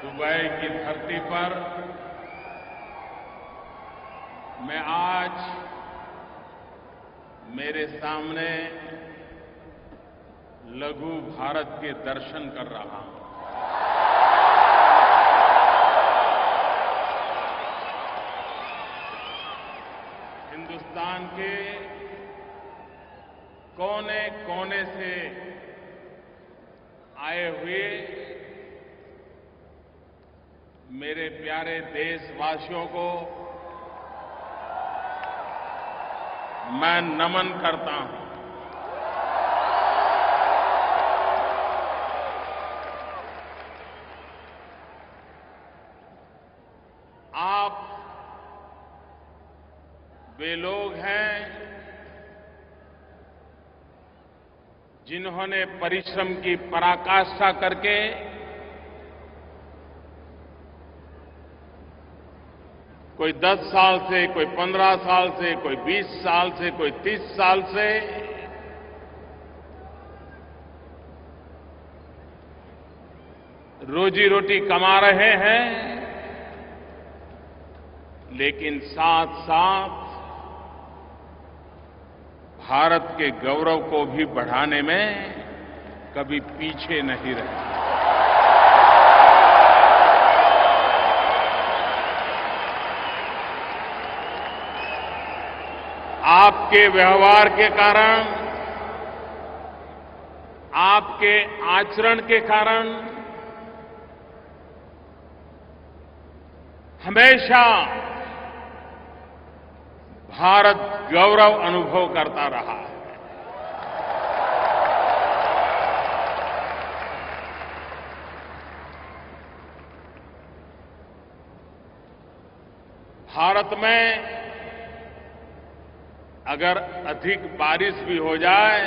Dubai की धरती पर मैं आज मेरे सामने लघु भारत के दर्शन कर रहा हूं। हिंदुस्तान के कोने कोने से आए हुए मेरे प्यारे देशवासियों को मैं नमन करता हूं। आप वे लोग हैं जिन्होंने परिश्रम की पराकाष्ठा करके कोई 10 साल से, कोई 15 साल से, कोई 20 साल से, कोई 30 साल से रोजी रोटी कमा रहे हैं, लेकिन साथ साथ भारत के गौरव को भी बढ़ाने में कभी पीछे नहीं रहे। आपके व्यवहार के कारण, आपके आचरण के कारण हमेशा भारत गौरव अनुभव करता रहा है। भारत में अगर अधिक बारिश भी हो जाए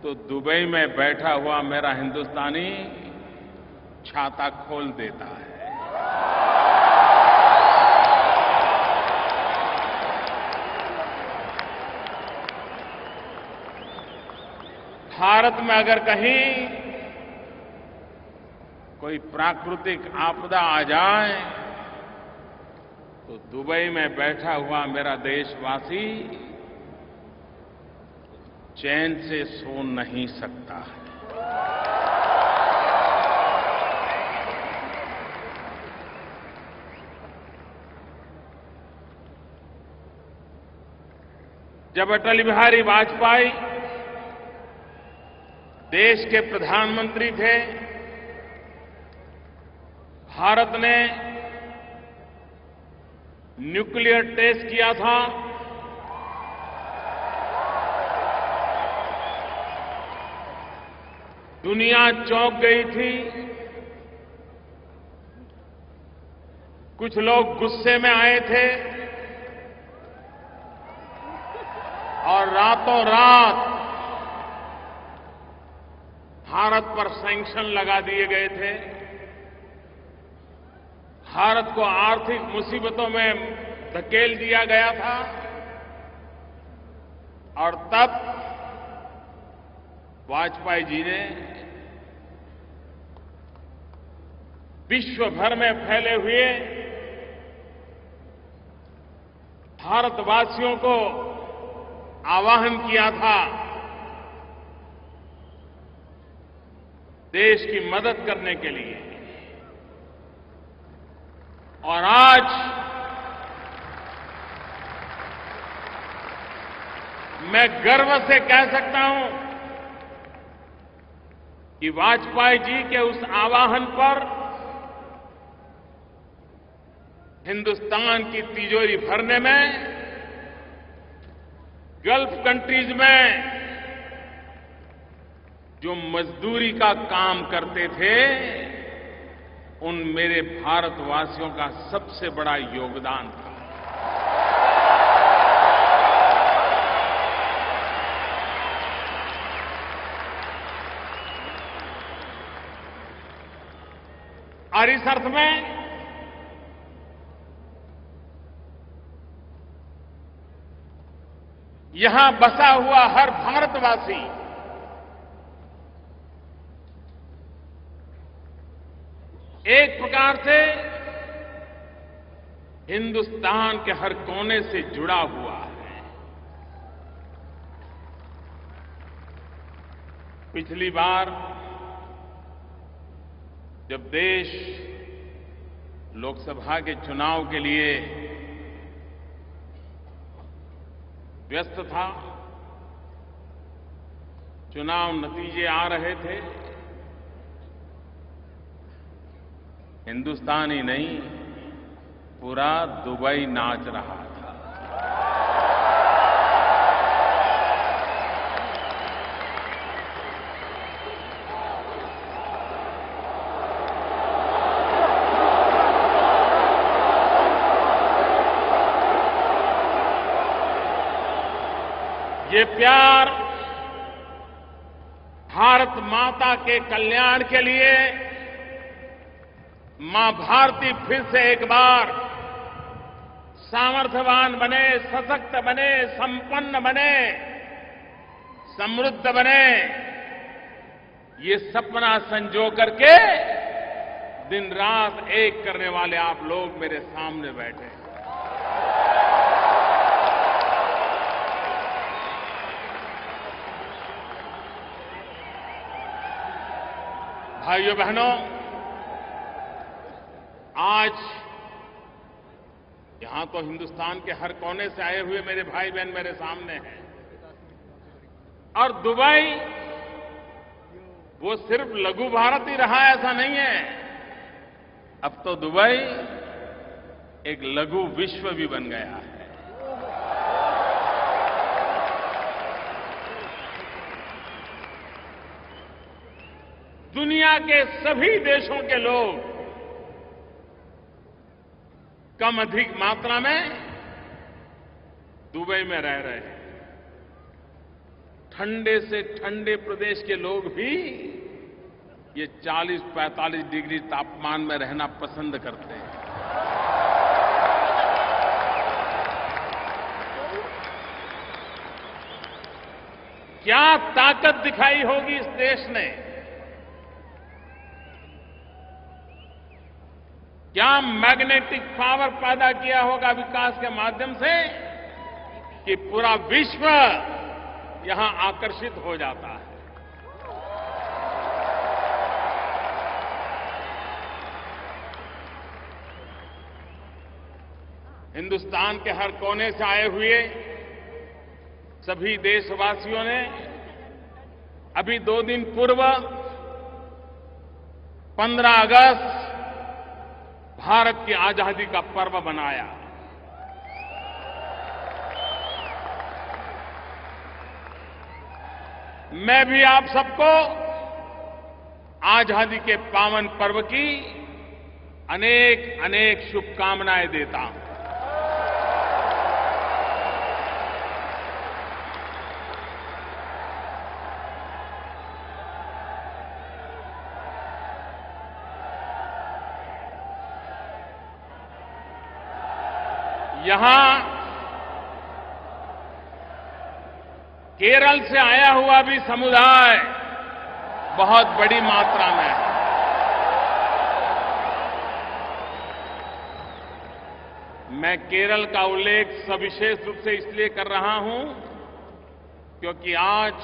तो दुबई में बैठा हुआ मेरा हिंदुस्तानी छाता खोल देता है। भारत में अगर कहीं कोई प्राकृतिक आपदा आ जाए तो दुबई में बैठा हुआ मेरा देशवासी चैन से सो नहीं सकता है। जब अटल बिहारी वाजपेयी देश के प्रधानमंत्री थे, भारत ने न्यूक्लियर टेस्ट किया था। दुनिया चौंक गई थी। कुछ लोग गुस्से में आए थे और रातों रात भारत पर सैंक्शन लगा दिए गए थे। भारत को आर्थिक मुसीबतों में धकेल दिया गया था और तब वाजपेयी जी ने विश्व भर में फैले हुए भारतवासियों को आह्वान किया था देश की मदद करने के लिए। और आज मैं गर्व से कह सकता हूं कि वाजपेयी जी के उस आह्वान पर हिंदुस्तान की तिजोरी भरने में गल्फ कंट्रीज में जो मजदूरी का काम करते थे, उन मेरे भारतवासियों का सबसे बड़ा योगदान था। और इस अर्थ में यहां बसा हुआ हर भारतवासी एक प्रकार से हिंदुस्तान के हर कोने से जुड़ा हुआ है। पिछली बार जब देश लोकसभा के चुनाव के लिए व्यस्त था, चुनाव नतीजे आ रहे थे, हिंदुस्तान ही नहीं पूरा दुबई नाच रहा था। ये प्यार भारत माता के कल्याण के लिए मां भारती फिर से एक बार सामर्थ्यवान बने, सशक्त बने, संपन्न बने, समृद्ध बने, ये सपना संजो करके दिन रात एक करने वाले आप लोग मेरे सामने बैठे हैं। भाइयों बहनों, आज यहां तो हिंदुस्तान के हर कोने से आए हुए मेरे भाई बहन मेरे सामने हैं, और दुबई वो सिर्फ लघु भारत ही रहा ऐसा नहीं है। अब तो दुबई एक लघु विश्व भी बन गया है। दुनिया के सभी देशों के लोग कम अधिक मात्रा में दुबई में रह रहे हैं। ठंडे से ठंडे प्रदेश के लोग भी ये 40-45 डिग्री तापमान में रहना पसंद करते हैं। क्या ताकत दिखाई होगी इस देश ने, क्या मैग्नेटिक पावर पैदा किया होगा विकास के माध्यम से कि पूरा विश्व यहां आकर्षित हो जाता है। हिंदुस्तान के हर कोने से आए हुए सभी देशवासियों ने अभी 2 दिन पूर्व 15 अगस्त भारत की आजादी का पर्व मनाया। मैं भी आप सबको आजादी के पावन पर्व की अनेक अनेक शुभकामनाएं देता हूं। यहां केरल से आया हुआ भी समुदाय बहुत बड़ी मात्रा में है। मैं केरल का उल्लेख सविशेष रूप से इसलिए कर रहा हूं क्योंकि आज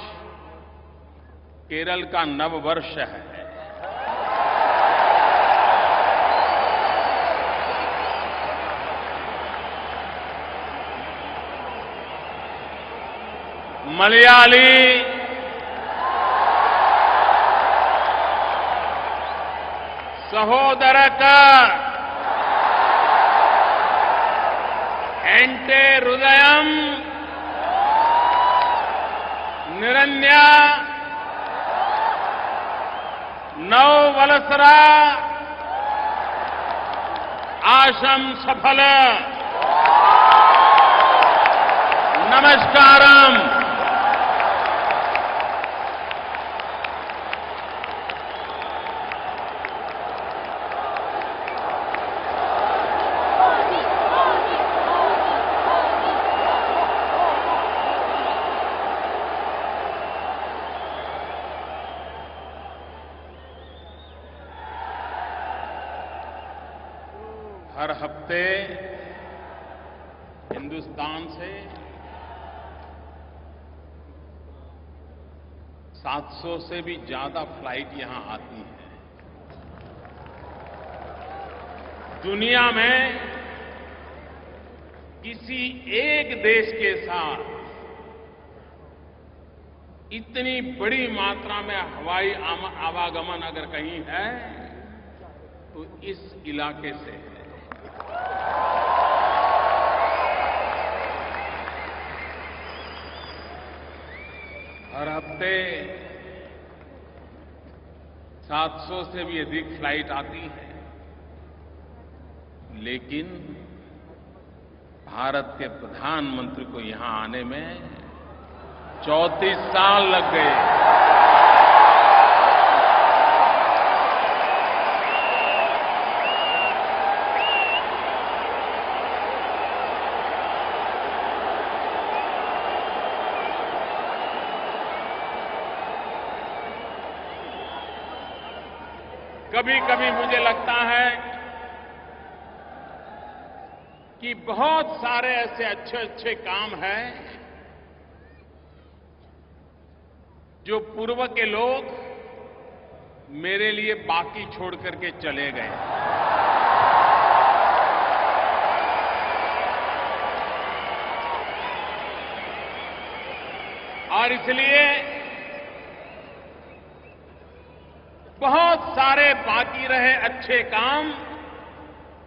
केरल का नववर्ष है। मलयाली, सहोदरक, एंटे हृदयम, निरन्या, नववलसरा, आशम सफल, नमस्कारम। हर हफ्ते हिंदुस्तान से 700 से भी ज्यादा फ्लाइट यहां आती हैं। दुनिया में किसी एक देश के साथ इतनी बड़ी मात्रा में हवाई आवागमन अगर कहीं है तो इस इलाके से है। हर हफ्ते 700 से भी अधिक फ्लाइट आती है, लेकिन भारत के प्रधानमंत्री को यहां आने में 34 साल लग गए। कभी कभी मुझे लगता है कि बहुत सारे ऐसे अच्छे अच्छे काम हैं जो पूर्व के लोग मेरे लिए बाकी छोड़ करके चले गए। और इसलिए बहुत सारे बाकी रहे अच्छे काम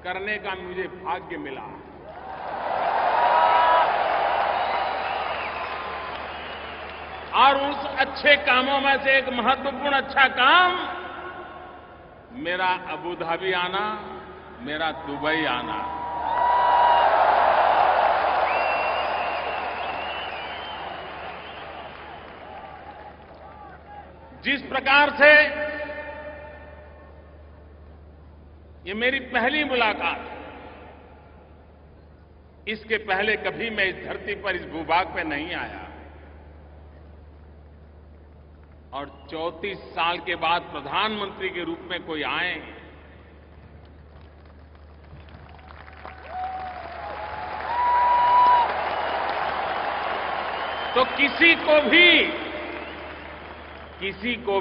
करने का मुझे भाग्य मिला। और उस अच्छे कामों में से एक महत्वपूर्ण अच्छा काम मेरा अबू धाबी आना, मेरा दुबई आना। जिस प्रकार से ये मेरी पहली मुलाकात है, इसके पहले कभी मैं इस धरती पर, इस भूभाग पे नहीं आया, और 34 साल के बाद प्रधानमंत्री के रूप में कोई आए तो किसी को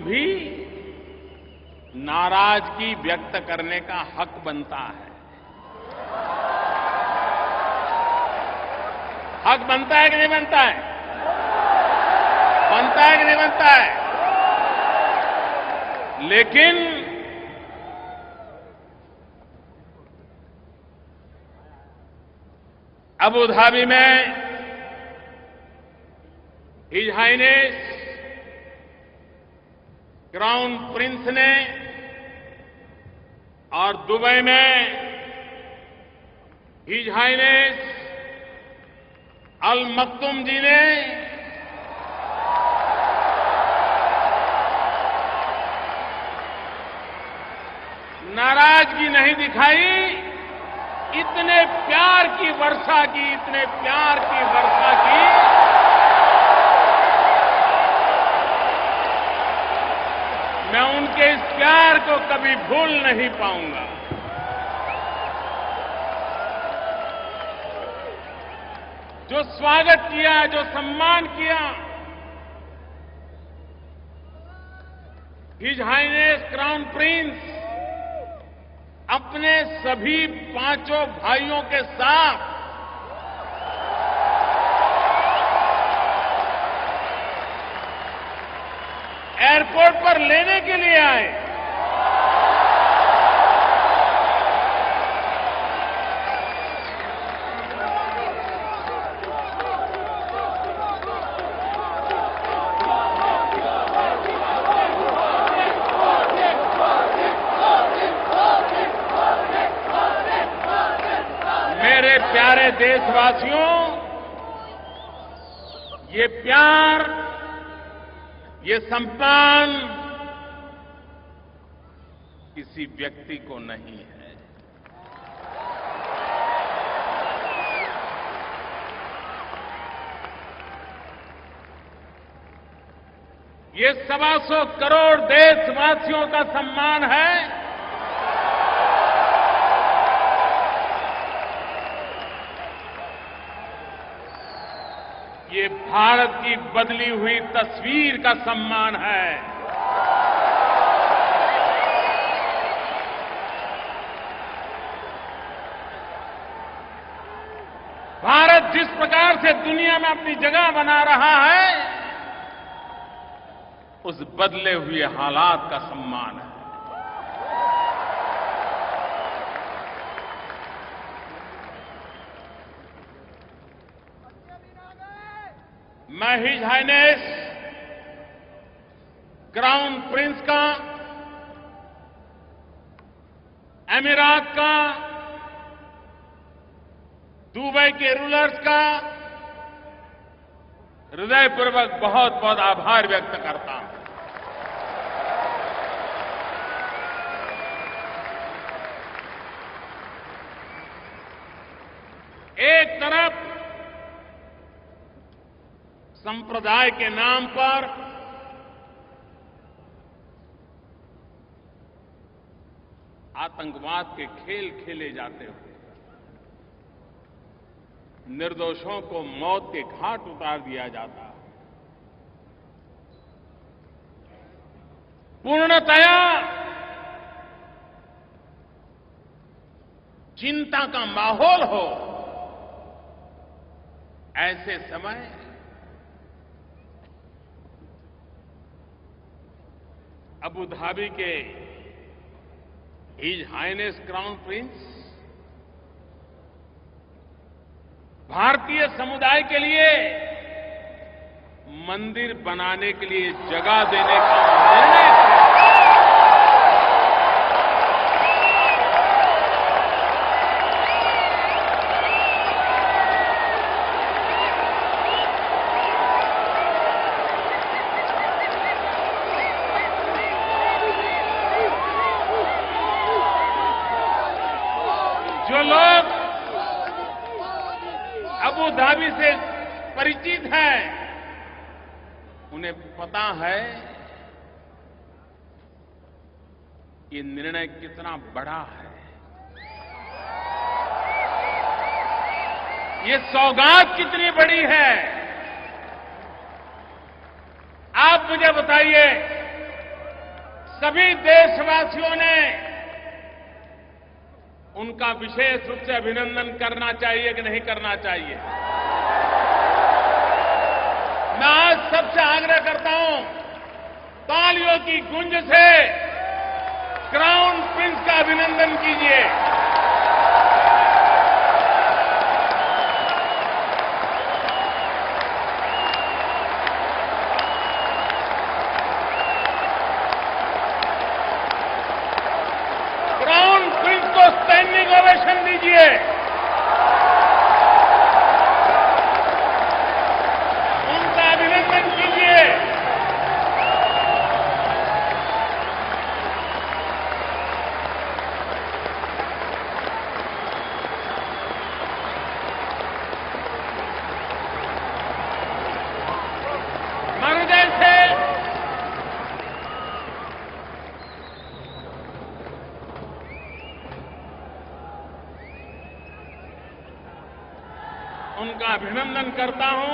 भी नाराजगी व्यक्त करने का हक बनता है। हक बनता है कि नहीं बनता है? बनता है कि नहीं बनता है? लेकिन अबू धाबी में हिज हाइनेस क्राउन प्रिंस ने और दुबई में हिज हाइनेस अल मक्तुम जी ने नाराजगी नहीं दिखाई, इतने प्यार की वर्षा की, इतने प्यार की वर्षा की मैं उनके इस प्यार को कभी भूल नहीं पाऊंगा। जो स्वागत किया, जो सम्मान किया, हिज हाइनेस क्राउन प्रिंस अपने सभी 5 भाइयों के साथ एयरपोर्ट पर लेने के लिए आए। मेरे प्यारे देशवासियों, ये प्यार, ये सम्मान किसी व्यक्ति को नहीं है। ये 125 करोड़ देशवासियों का सम्मान है। भारत की बदली हुई तस्वीर का सम्मान है। भारत जिस प्रकार से दुनिया में अपनी जगह बना रहा है, उस बदले हुए हालात का सम्मान है। मैं हिज हाइनेस क्राउन प्रिंस का, अमीरात का, दुबई के रूलर्स का हृदयपूर्वक बहुत बहुत आभार व्यक्त करता हूं। एक तरफ संप्रदाय के नाम पर आतंकवाद के खेल खेले जाते हुए निर्दोषों को मौत के घाट उतार दिया जाता, पूर्णतया चिंता का माहौल हो, ऐसे समय अबू धाबी के हिज हाइनेस क्राउन प्रिंस भारतीय समुदाय के लिए मंदिर बनाने के लिए जगह देने का निर्णय किया। जो लोग अबू धाबी से परिचित हैं, उन्हें पता है ये निर्णय कितना बड़ा है। ये सौगात कितनी बड़ी है। आप मुझे बताइए, सभी देशवासियों ने उनका विशेष रूप से अभिनंदन करना चाहिए कि नहीं करना चाहिए? मैं आज सबसे आग्रह करता हूं, तालियों की गूंज से क्राउन प्रिंस का अभिनंदन कीजिए। क्राउन प्रिंस को स्टैंडिंग ओवेशन दीजिए। उनका अभिनंदन कीजिए। मैं हृदय से उनका अभिनंदन करता हूं।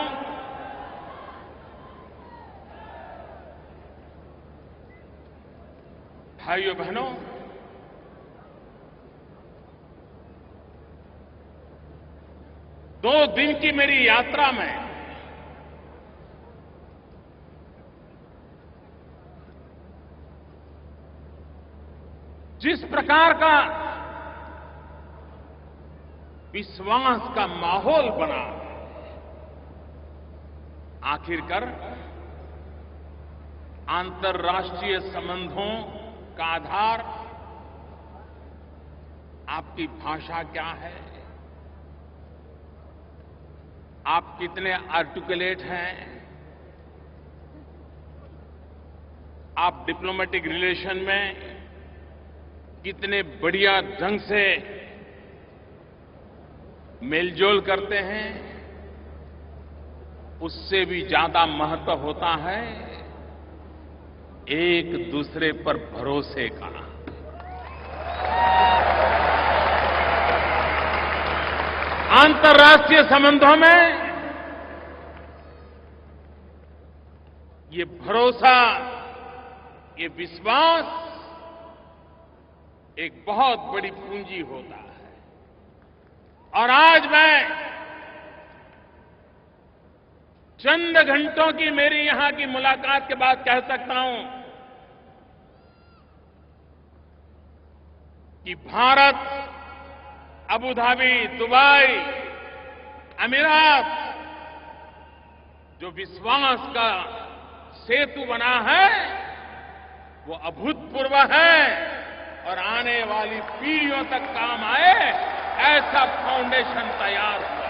भाइयों बहनों, दो दिन की मेरी यात्रा में जिस प्रकार का विश्वास का माहौल बना, आखिरकार अंतर्राष्ट्रीय संबंधों का आधार आपकी भाषा क्या है, आप कितने आर्टिकुलेट हैं, आप डिप्लोमेटिक रिलेशन में कितने बढ़िया ढंग से मेलजोल करते हैं, उससे भी ज्यादा महत्व होता है एक दूसरे पर भरोसे का। अंतर्राष्ट्रीय संबंधों में ये भरोसा, ये विश्वास एक बहुत बड़ी पूंजी होता है। और आज मैं चंद घंटों की मेरी यहां की मुलाकात के बाद कह सकता हूं कि भारत, अबू धाबी, दुबई, अमीरात जो विश्वास का सेतु बना है वो अभूतपूर्व है और आने वाली पीढ़ियों तक काम आए ऐसा फाउंडेशन तैयार हो।